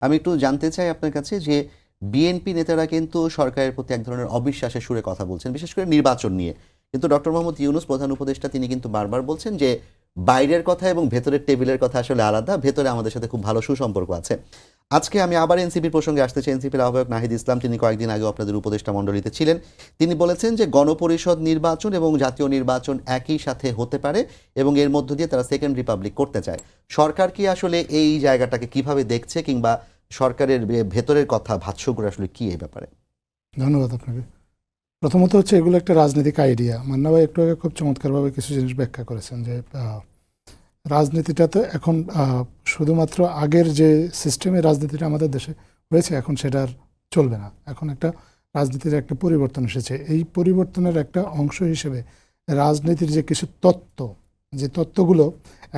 আমি একটু জানতে চাই আপনার কাছে যে বিএনপি নেতারা কিন্তু সরকারের প্রতি এক ধরনের অবিশ্বাসের সুরে কথা বলছেন, বিশেষ করে নির্বাচন নিয়ে। কিন্তু ডক্টর মোহাম্মদ ইউনূস প্রধান উপদেষ্টা তিনি কিন্তু বারবার বলছেন যে বাইরের কথা এবং ভেতরের টেবিলের কথা আসলে আলাদা, ভেতরে আমাদের সাথে খুব ভালো সুসম্পর্ক আছে। আজকে আমি আবার এনসিপির প্রসঙ্গে আসতে চাই। এনসিপির আহ্বায়ক নাহিদ ইসলাম তিনি কয়েকদিন আগেও আপনাদের উপদেষ্টা মণ্ডলীতে ছিলেন। তিনি বলেছেন যে গণপরিষদ নির্বাচন এবং জাতীয় নির্বাচন একই সাথে হতে পারে এবং এর মধ্য দিয়ে তারা সেকেন্ড রিপাবলিক করতে চায়। সরকার কি আসলে এই জায়গাটাকে কিভাবে দেখছে, কিংবা সরকারের ভেতরের কথা ভাষ্যগুলো আসলে কি এই ব্যাপারে? ধন্যবাদ আপনাকে। প্রথমত হচ্ছে এগুলো একটা রাজনৈতিক আইডিয়া। মান্না ভাই একটু আগে খুব চমৎকারভাবে কিছু জিনিস ব্যাখ্যা করেছেন যে রাজনীতিটা তো এখন শুধুমাত্র আগের যে সিস্টেমে রাজনীতিটা আমাদের দেশে হয়েছে এখন সেটা আর চলবে না। এখন একটা রাজনীতির একটা পরিবর্তন এসেছে। এই পরিবর্তনের একটা অংশ হিসেবে রাজনীতির যে কিছু তত্ত্ব, যে তত্ত্বগুলো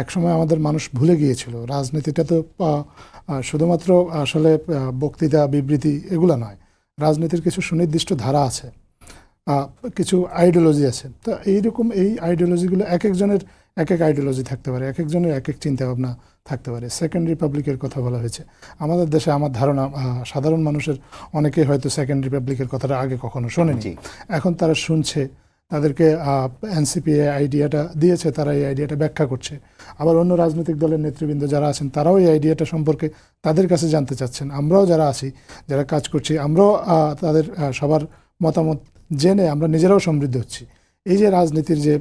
একসময় আমাদের মানুষ ভুলে গিয়েছিল। রাজনীতিটা তো শুধুমাত্র আসলে বক্তৃতা বিবৃতি এগুলো নয়, রাজনীতির কিছু সুনির্দিষ্ট ধারা আছে, কিছু আইডিওলজি আছে। তো এইরকম এই আইডিওলজিগুলো এক একজনের এক এক আইডিওলজি থাকতে পারে, এক একজনের এক এক চিন্তাভাবনা থাকতে পারে। সেকেন্ড রিপাবলিকের কথা বলা হয়েছে আমাদের দেশে। আমার ধারণা সাধারণ মানুষের অনেকেই হয়তো সেকেন্ড রিপাবলিকের কথাটা আগে কখনো শোনেনি, এখন তারা শুনছে। তাদেরকে এনসিপি আইডিয়াটা দিয়েছে, তারা এই আইডিয়াটা ব্যাখ্যা করছে। আবার অন্য রাজনৈতিক দলের নেতৃবৃন্দ যারা আছেন তারাও এই আইডিয়াটা সম্পর্কে তাদের কাছে জানতে চাচ্ছেন। আমরাও যারা আছি, যারা কাজ করছি, আমরাও তাদের সবার মতামত জেনে আমরা নিজেরাও সমৃদ্ধ হচ্ছি। এই যে রাজনীতির যে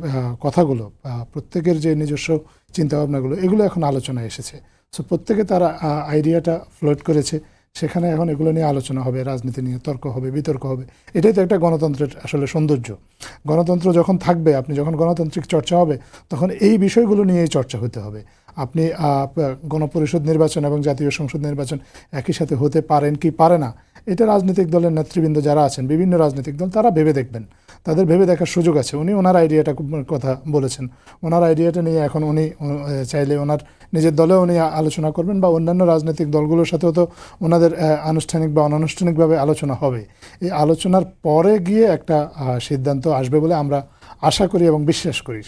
কথাগুলো, প্রত্যেকের যে নিজস্ব চিন্তাভাবনাগুলো, এগুলো এখন আলোচনায় এসেছে। সো প্রত্যেকে তারা আইডিয়াটা ফ্লোট করেছে, সেখানে এখন এগুলো নিয়ে আলোচনা হবে, রাজনীতি নিয়ে তর্ক হবে, বিতর্ক হবে। এটাই তো একটা গণতন্ত্রের আসলে সৌন্দর্য। গণতন্ত্র যখন থাকবে, আপনি যখন গণতান্ত্রিক চর্চা হবে, তখন এই বিষয়গুলো নিয়েই চর্চা হতে হবে। আপনি গণপরিষদ নির্বাচন এবং জাতীয় সংসদ নির্বাচন একই সাথে হতে পারেন কি পারে না, এটা রাজনৈতিক দলের নেতৃবৃন্দ যারা আছেন, বিভিন্ন রাজনৈতিক দল, তারা ভেবে দেখবেন। তাদের ভেবে দেখার সুযোগ আছে। উনি ওনার আইডিয়াটা কথা বলেছেন, ওনার আইডিয়াটা নিয়ে এখন উনি চাইলে ওনার নিজের দলেও উনি আলোচনা করবেন, বা অন্যান্য রাজনৈতিক দলগুলোর সাথেও তো ওনাদের আনুষ্ঠানিক বা অনানুষ্ঠানিকভাবে আলোচনা হবে। এই আলোচনার পরে গিয়ে একটা সিদ্ধান্ত আসবে বলে আমরা আশা করি এবং বিশ্বাস করি।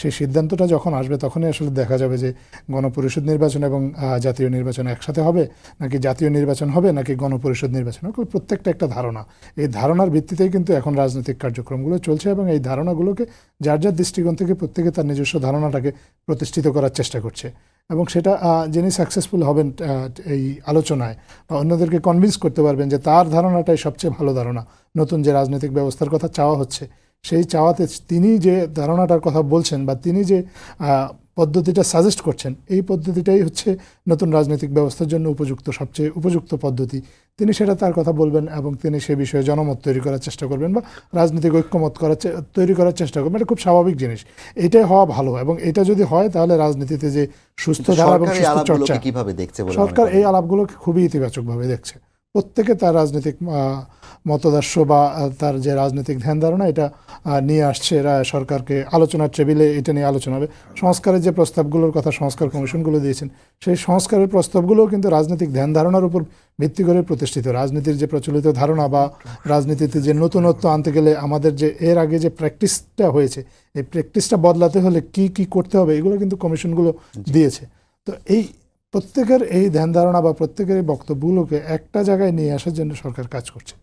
সেই সিদ্ধান্তটা যখন আসবে তখনই আসলে দেখা যাবে যে গণপরিষদ নির্বাচন এবং জাতীয় নির্বাচন একসাথে হবে, নাকি জাতীয় নির্বাচন হবে, নাকি গণপরিষদ নির্বাচন হবে। প্রত্যেকটা একটা ধারণা। এই ধারণার ভিত্তিতেই কিন্তু এখন রাজনৈতিক কার্যক্রমগুলো চলছে, এবং এই ধারণাগুলোকে যার যার দৃষ্টিকোণ থেকে প্রত্যেকে তার নিজস্ব ধারণাটাকে প্রতিষ্ঠিত করার চেষ্টা করছে। এবং সেটা যিনি সাকসেসফুল হবেন এই আলোচনায়, বা অন্যদেরকে কনভিন্স করতে পারবেন যে তার ধারণাটাই সবচেয়ে ভালো ধারণা, নতুন যে রাজনৈতিক ব্যবস্থার কথা চাওয়া হচ্ছে, সেই চাওয়াতে তিনি যে ধারণাটার কথা বলছেন বা তিনি যে পদ্ধতিটা সাজেস্ট করছেন, এই পদ্ধতিটাই হচ্ছে নতুন রাজনৈতিক ব্যবস্থার জন্য সবচেয়ে উপযুক্ত পদ্ধতি। তিনি সেটা তার কথা বলবেন এবং তিনি সে বিষয়ে জনমত তৈরি করার চেষ্টা করবেন, বা রাজনৈতিক ঐক্যমত তৈরি করার চেষ্টা করবেন। এটা খুব স্বাভাবিক জিনিস, এটাই হওয়া ভালো। এবং এটা যদি হয় তাহলে রাজনীতিতে যে সুস্থ ধারা এবং সুস্থ চর্চা, সরকার এই আলাপগুলোকে খুবই ইতিবাচকভাবে দেখছে। প্রত্যেকে তার রাজনৈতিক মতদর্শ বা তার যে রাজনৈতিক ধ্যান ধারণা, এটা নিয়ে আসছে সরকারকে আলোচনার টেবিলে। এটা নিয়ে আলোচনা হবে। সংস্কারের যে প্রস্তাবগুলোর কথা সংস্কার কমিশনগুলো দিয়েছেন, সেই সংস্কারের প্রস্তাবগুলোও কিন্তু রাজনৈতিক ধ্যান ধারণার উপর ভিত্তি করে প্রতিষ্ঠিত। রাজনীতির যে প্রচলিত ধারণা বা রাজনীতিতে যে নতুনত্ব আনতে গেলে আমাদের যে এর আগে যে প্র্যাকটিসটা হয়েছে, এই প্র্যাকটিসটা বদলাতে হলে কি কি করতে হবে, এগুলো কিন্তু কমিশনগুলো দিয়েছে। তো এই প্রত্যেকের এই ধ্যান ধারণা বা প্রত্যেকের এই বক্তব্যগুলোকে একটা জায়গায় নিয়ে আসার জন্য সরকার কাজ করছে।